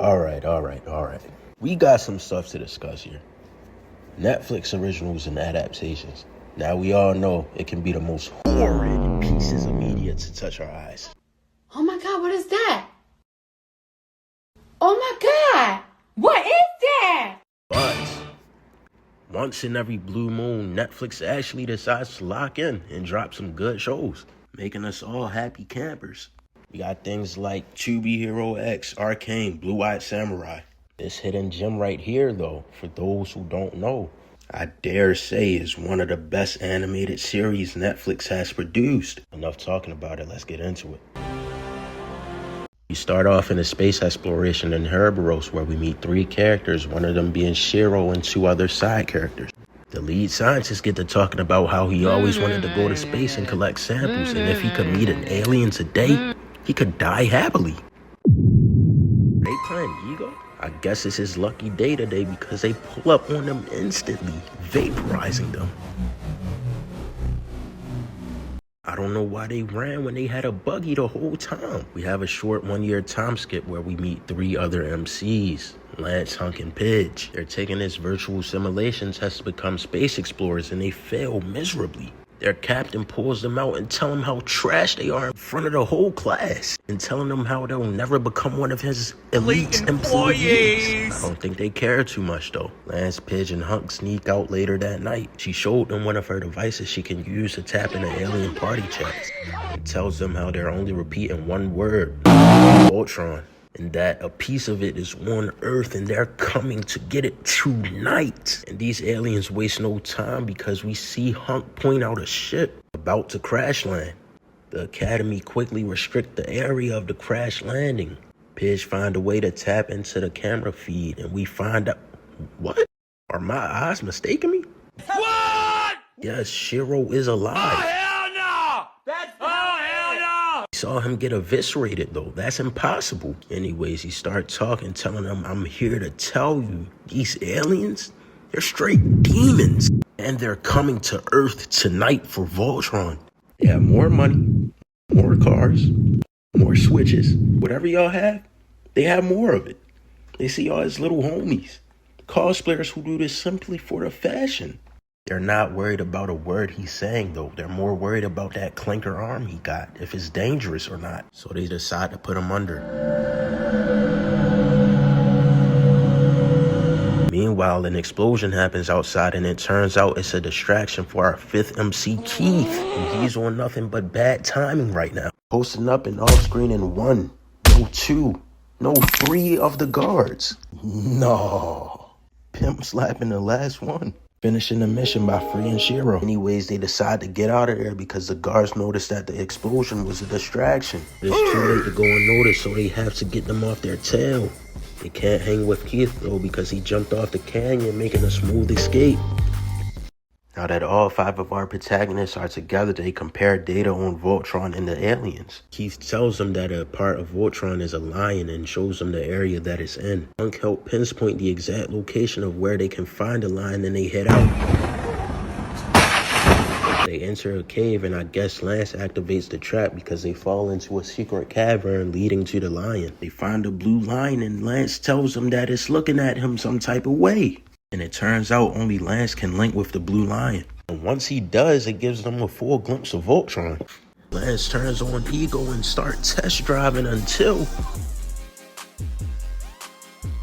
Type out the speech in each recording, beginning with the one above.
All right. We got some stuff to discuss here. Netflix originals and adaptations. Now we all know it can be the most horrid pieces of media to touch our eyes. Oh my God, what is that? Oh my God, what is that? But once in every blue moon, Netflix actually decides to lock in and drop some good shows, making us all happy campers. We got things like Chibi Hero X, Arcane, Blue-Eyed Samurai. This hidden gem right here, though, for those who don't know, I dare say is one of the best animated series Netflix has produced. Enough talking about it, let's get into it. We start off in a space exploration in Herberos where we meet 3 characters, one of them being Shiro and 2 other side characters. The lead scientist get to talking about how he always wanted to go to space and collect samples, and if he could meet an alien today, he could die happily. They playing Ego? I guess it's his lucky day today because they pull up on them instantly, vaporizing them. I don't know why they ran when they had a buggy the whole time. We have a short 1-year time skip where we meet 3 other MCs, Lance, Hunk, and Pidge. They're taking this virtual simulation test to become space explorers and they fail miserably. Their captain pulls them out and tells them how trash they are in front of the whole class and telling them how they'll never become one of his elite employees. I don't think they care too much though. Lance, Pidge, and Hunk sneak out later that night. She showed them one of her devices she can use to tap into alien party chats. It tells them how they're only repeating one word, Voltron, and that a piece of it is on Earth and they're coming to get it tonight. And these aliens waste no time because we see Hunk point out a ship about to crash land. The Academy quickly restrict the area of the crash landing. Pidge find a way to tap into the camera feed and we find out, what? Are my eyes mistaking me? What? Yes, Shiro is alive. Oh, hell no! Saw him get eviscerated though. That's impossible. Anyways, he started talking, telling them, I'm here to tell you, these aliens, they're straight demons. And they're coming to Earth tonight for Voltron. They have more money, more cars, more switches. Whatever y'all have, they have more of it. They see y'all as little homies. Cosplayers who do this simply for the fashion. They're not worried about a word he's saying though. They're more worried about that clinker arm he got, if it's dangerous or not. So they decide to put him under. Meanwhile, an explosion happens outside and it turns out it's a distraction for our 5th MC, Keith. And he's on nothing but bad timing right now. Posting up and off screen in 1, no 2, no 3 of the guards. No. Pimp slapping the last one. Finishing the mission by freeing Shiro. Anyways, they decide to get out of there because the guards noticed that the explosion was a distraction. It's too late to go unnoticed, so they have to get them off their tail. They can't hang with Keith though because he jumped off the canyon, making a smooth escape. Now that all 5 of our protagonists are together, they compare data on Voltron and the aliens. Keith tells them that a part of Voltron is a lion and shows them the area that it's in. Hunk helps pinpoint the exact location of where they can find the lion and they head out. They enter a cave and I guess Lance activates the trap because they fall into a secret cavern leading to the lion. They find a blue lion and Lance tells them that it's looking at him some type of way. And it turns out only Lance can link with the blue lion. And once he does, it gives them a full glimpse of Voltron. Lance turns on Ego and starts test driving until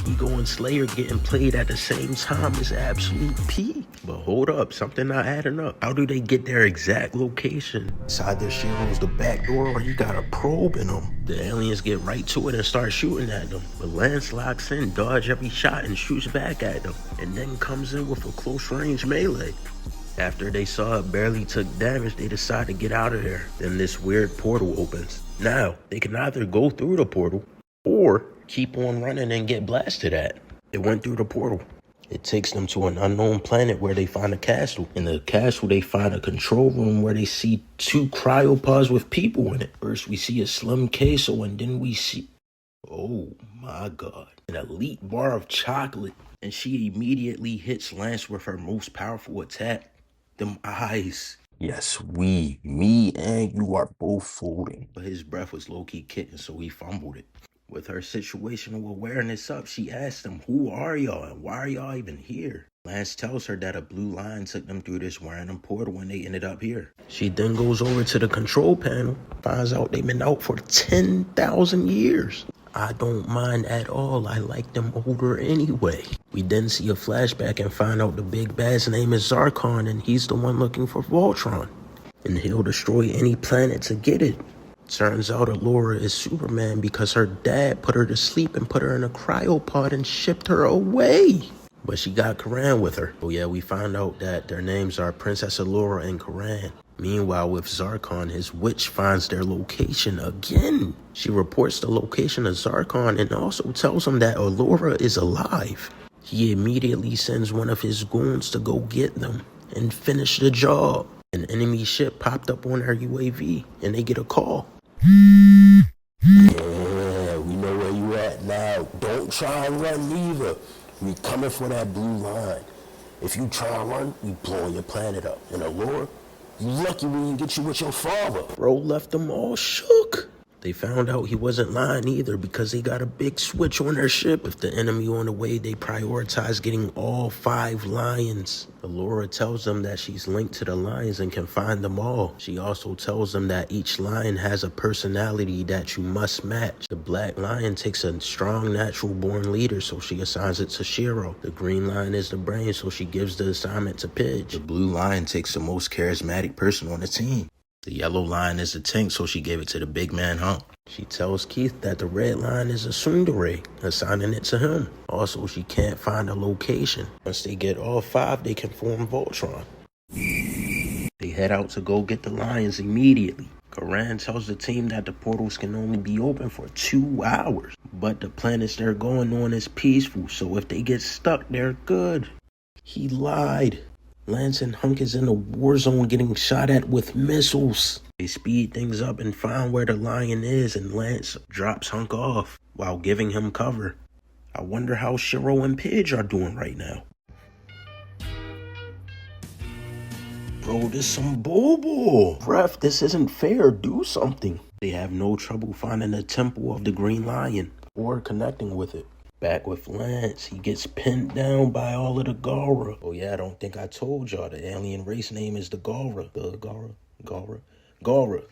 Ego and Slayer getting played at the same time is absolute peak. But hold up, something not adding up. How do they get their exact location? Inside their Shiro's the back door or you got a probe in them. The aliens get right to it and start shooting at them. But Lance locks in, dodge every shot and shoots back at them. And then comes in with a close range melee. After they saw it barely took damage, they decide to get out of there. Then this weird portal opens. Now, they can either go through the portal or keep on running and get blasted at. It went through the portal. It takes them to an unknown planet where they find a castle. In the castle, they find a control room where they see 2 cryopods with people in it. First, we see a slim queso, and then we see, oh my God, an elite bar of chocolate. And she immediately hits Lance with her most powerful attack, them eyes. Yes, me and you are both folding. But his breath was low-key kicking, so he fumbled it. With her situational awareness up, she asks them, who are y'all and why are y'all even here? Lance tells her that a blue lion took them through this random portal when they ended up here. She then goes over to the control panel, finds out they've been out for 10,000 years. I don't mind at all, I like them older anyway. We then see a flashback and find out the big bad's name is Zarkon and he's the one looking for Voltron. And he'll destroy any planet to get it. Turns out Allura is Superman because her dad put her to sleep and put her in a cryopod and shipped her away. But she got Karan with her. Oh yeah, we found out that their names are Princess Allura and Karan. Meanwhile, with Zarkon, his witch finds their location again. She reports the location of Zarkon and also tells him that Allura is alive. He immediately sends one of his goons to go get them and finish the job. An enemy ship popped up on her UAV and they get a call. Yeah, we know where you at now. Don't try and run neither. We coming for that blue line. If you try and run, we blowing your planet up. And Allura, you lucky we didn't get you with your father. Bro left them all shook. They found out he wasn't lying either because they got a big switch on their ship. With the enemy on the way, they prioritize getting all 5 lions. Allura tells them that she's linked to the lions and can find them all. She also tells them that each lion has a personality that you must match. The black lion takes a strong natural born leader, so she assigns it to Shiro. The green lion is the brain, so she gives the assignment to Pidge. The blue lion takes the most charismatic person on the team. The yellow lion is the tank, so she gave it to the big man Hunk. She tells Keith that the red lion is a tsundere, assigning it to him. Also, she can't find a location. Once they get all 5, they can form Voltron. They head out to go get the lions immediately. Karan tells the team that the portals can only be open for 2 hours. But the planets they're going on is peaceful, so if they get stuck, they're good. He lied. Lance and Hunk is in a war zone getting shot at with missiles. They speed things up and find where the lion is, and Lance drops Hunk off while giving him cover. I wonder how Shiro and Pidge are doing right now. Bro, this some bull. Ref, this isn't fair. Do something. They have no trouble finding the temple of the Green Lion or connecting with it. Back with Lance, he gets pinned down by all of the Galra. Oh yeah, I don't think I told y'all the alien race name is the Galra. The Galra.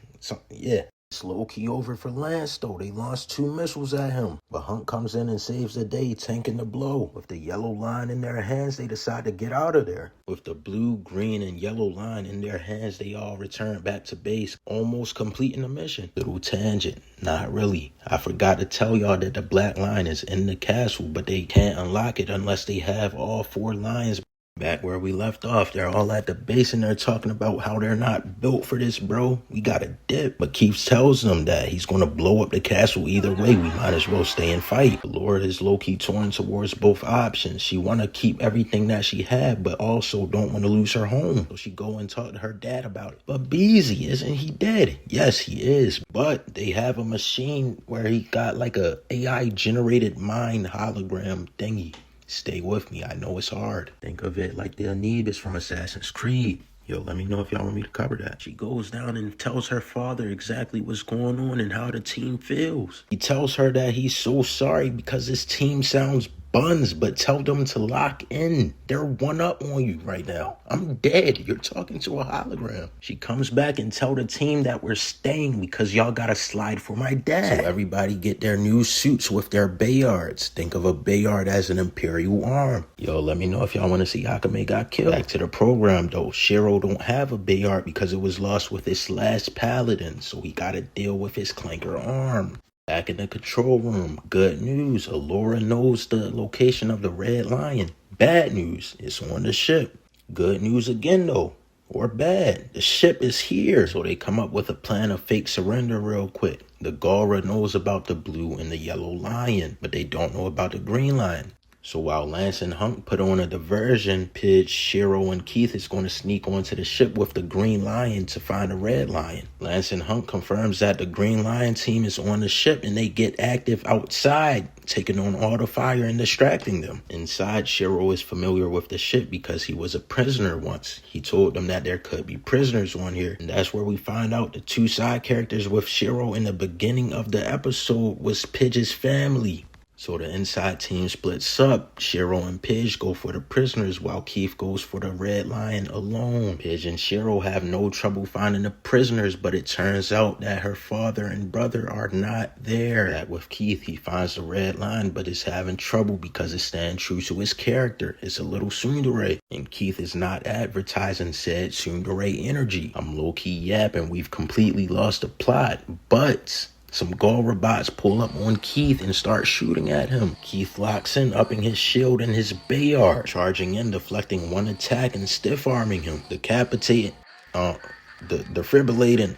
Yeah. It's low-key over for Lance though. They launched 2 missiles at him. But Hunk comes in and saves the day, tanking the blow. With the yellow line in their hands, they decide to get out of there. With the blue, green, and yellow line in their hands, they all return back to base, almost completing the mission. Little tangent. Not really. I forgot to tell y'all that the black line is in the castle, but they can't unlock it unless they have all 4 lions. Back where we left off, they're all at the base and they're talking about how they're not built for this, bro. We gotta dip. But Keith tells them that he's gonna blow up the castle either way. We might as well stay and fight. Allura is low-key torn towards both options. She wanna keep everything that she had, but also don't want to lose her home. So she go and talk to her dad about it. But Beezy, isn't he dead? Yes, he is. But they have a machine where he got like a AI-generated mind hologram thingy. Stay with me. I know it's hard. Think of it like the Anubis from Assassin's Creed. Yo, let me know if y'all want me to cover that. She goes down and tells her father exactly what's going on and how the team feels. He tells her that he's so sorry because his team sounds buns, but tell them to lock in. They're one up on you right now. I'm dead. You're talking to a hologram. She comes back and tell the team that we're staying because y'all gotta slide for my dad. So everybody get their new suits with their Bayards. Think of a Bayard as an Imperial arm. Yo, let me know if y'all want to see Akame got killed. Back to the program though. Shiro don't have a Bayard because it was lost with his last paladin, so he gotta deal with his clanker arm. Back in the control room, good news, Allura knows the location of the Red Lion. Bad news, it's on the ship. Good news again though, or bad, the ship is here. So they come up with a plan of fake surrender real quick. The Galra knows about the blue and the yellow lion, but they don't know about the green lion. So while Lance and Hunk put on a diversion, Pidge, Shiro, and Keith is going to sneak onto the ship with the Green Lion to find the Red Lion. Lance and Hunk confirms that the Green Lion team is on the ship and they get active outside, taking on all the fire and distracting them. Inside, Shiro is familiar with the ship because he was a prisoner once. He told them that there could be prisoners on here, and that's where we find out the two side characters with Shiro in the beginning of the episode was Pidge's family. So the inside team splits up. Shiro and Pidge go for the prisoners while Keith goes for the Red Lion alone. Pidge and Shiro have no trouble finding the prisoners, but it turns out that her father and brother are not there. That with Keith, he finds the Red Lion, but is having trouble because it's staying true to his character. It's a little tsundere, and Keith is not advertising said tsundere energy. I'm low-key yapping. We've completely lost the plot, but some Gaul robots pull up on Keith and start shooting at him. Keith locks in, upping his shield and his Bayard, charging in, deflecting one attack and stiff-arming him, decapitating, defibrillating.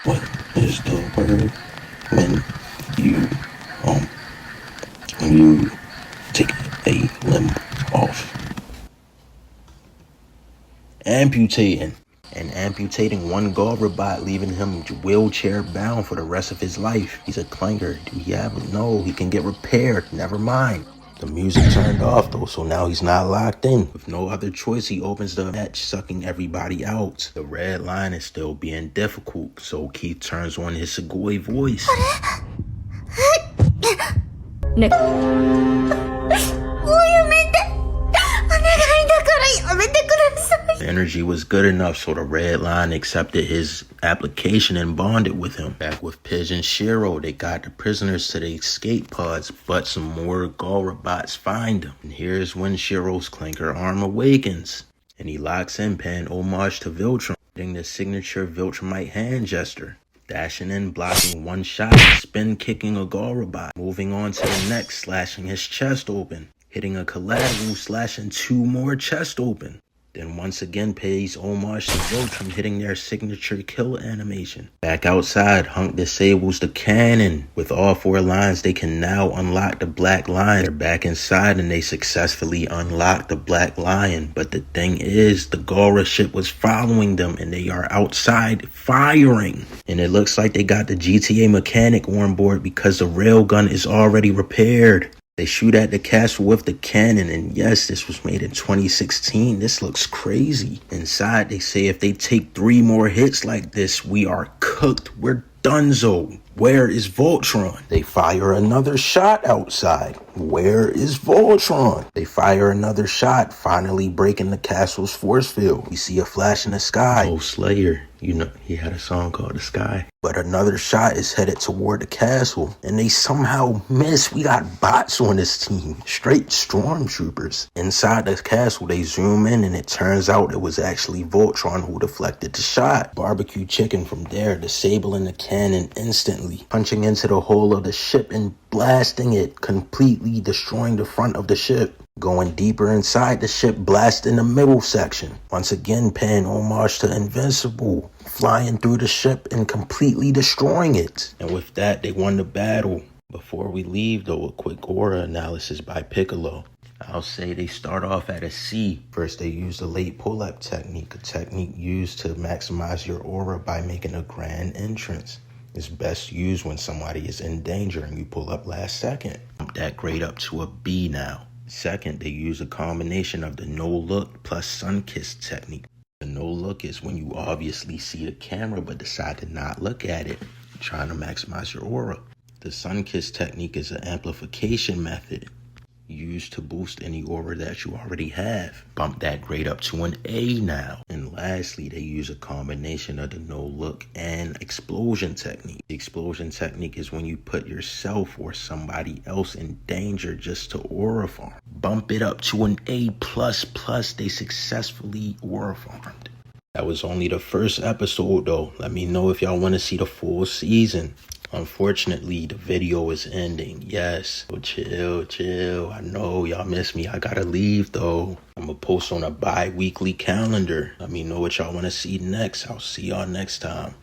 What is the word when you take a limb off? Amputating. And amputating one Gaul robot, leaving him wheelchair bound for the rest of his life. He's a clanker. Do he have it? No, he can get repaired. Never mind. The music turned off though, so now he's not locked in. With no other choice, he opens the hatch, sucking everybody out. The Red Line is still being difficult, so Keith turns on his Sugoi voice. Nick. The energy was good enough, so the Red Line accepted his application and bonded with him. Back with Pidge and Shiro, they got the prisoners to the escape pods, but some more Gaul robots find them. And here's when Shiro's clanker arm awakens, and he locks in, paying homage to Voltron, getting the signature Voltronite hand gesture. Dashing in, blocking one shot, spin kicking a Gaul robot, moving on to the next, slashing his chest open, hitting a collateral, slashing two more chest open. Then once again pays homage to Voltron, hitting their signature kill animation. Back outside, Hunk disables the cannon. With all four lines, they can now unlock the Black Lion. They're back inside and they successfully unlocked the Black Lion. But the thing is, the Gaura ship was following them and they are outside firing. And it looks like they got the GTA mechanic on board because the railgun is already repaired. They shoot at the castle with the cannon, and yes, this was made in 2016. This looks crazy. Inside, they say if they take 3 more hits like this, we are cooked. We're donezo. Where is Voltron? They fire another shot outside. Where is Voltron? They fire another shot, finally breaking the castle's force field. We see a flash in the sky. Oh, Slayer. You know, he had a song called The Sky. But another shot is headed toward the castle, and they somehow miss. We got bots on this team. Straight stormtroopers. Inside the castle, they zoom in, and it turns out it was actually Voltron who deflected the shot. Barbecue chicken from there, disabling the cannon instantly, punching into the hull of the ship and blasting it, completely destroying the front of the ship. Going deeper inside the ship, blasting the middle section. Once again, paying homage to Invincible, flying through the ship and completely destroying it. And with that, they won the battle. Before we leave, though, a quick aura analysis by Piccolo. I'll say they start off at a C. First, they use the late pull-up technique, a technique used to maximize your aura by making a grand entrance. It's best used when somebody is in danger and you pull up last second. Bump that grade up to a B now. Second, they use a combination of the no-look plus sun-kiss technique. The no-look is when you obviously see the camera but decide to not look at it, trying to maximize your aura. The sun-kiss technique is an amplification method used to boost any aura that you already have. Bump that grade up to an A now. And lastly, they use a combination of the no-look and explosion technique. The explosion technique is when you put yourself or somebody else in danger just to aura farm. Bump it up to an A++. They successfully aura farmed. That was only the first episode though. Let me know if y'all want to see the full season. Unfortunately, the video is ending. Yes. So chill. I know y'all miss me. I gotta leave though. I'm gonna post on a bi-weekly calendar. Let me know what y'all want to see next. I'll see y'all next time.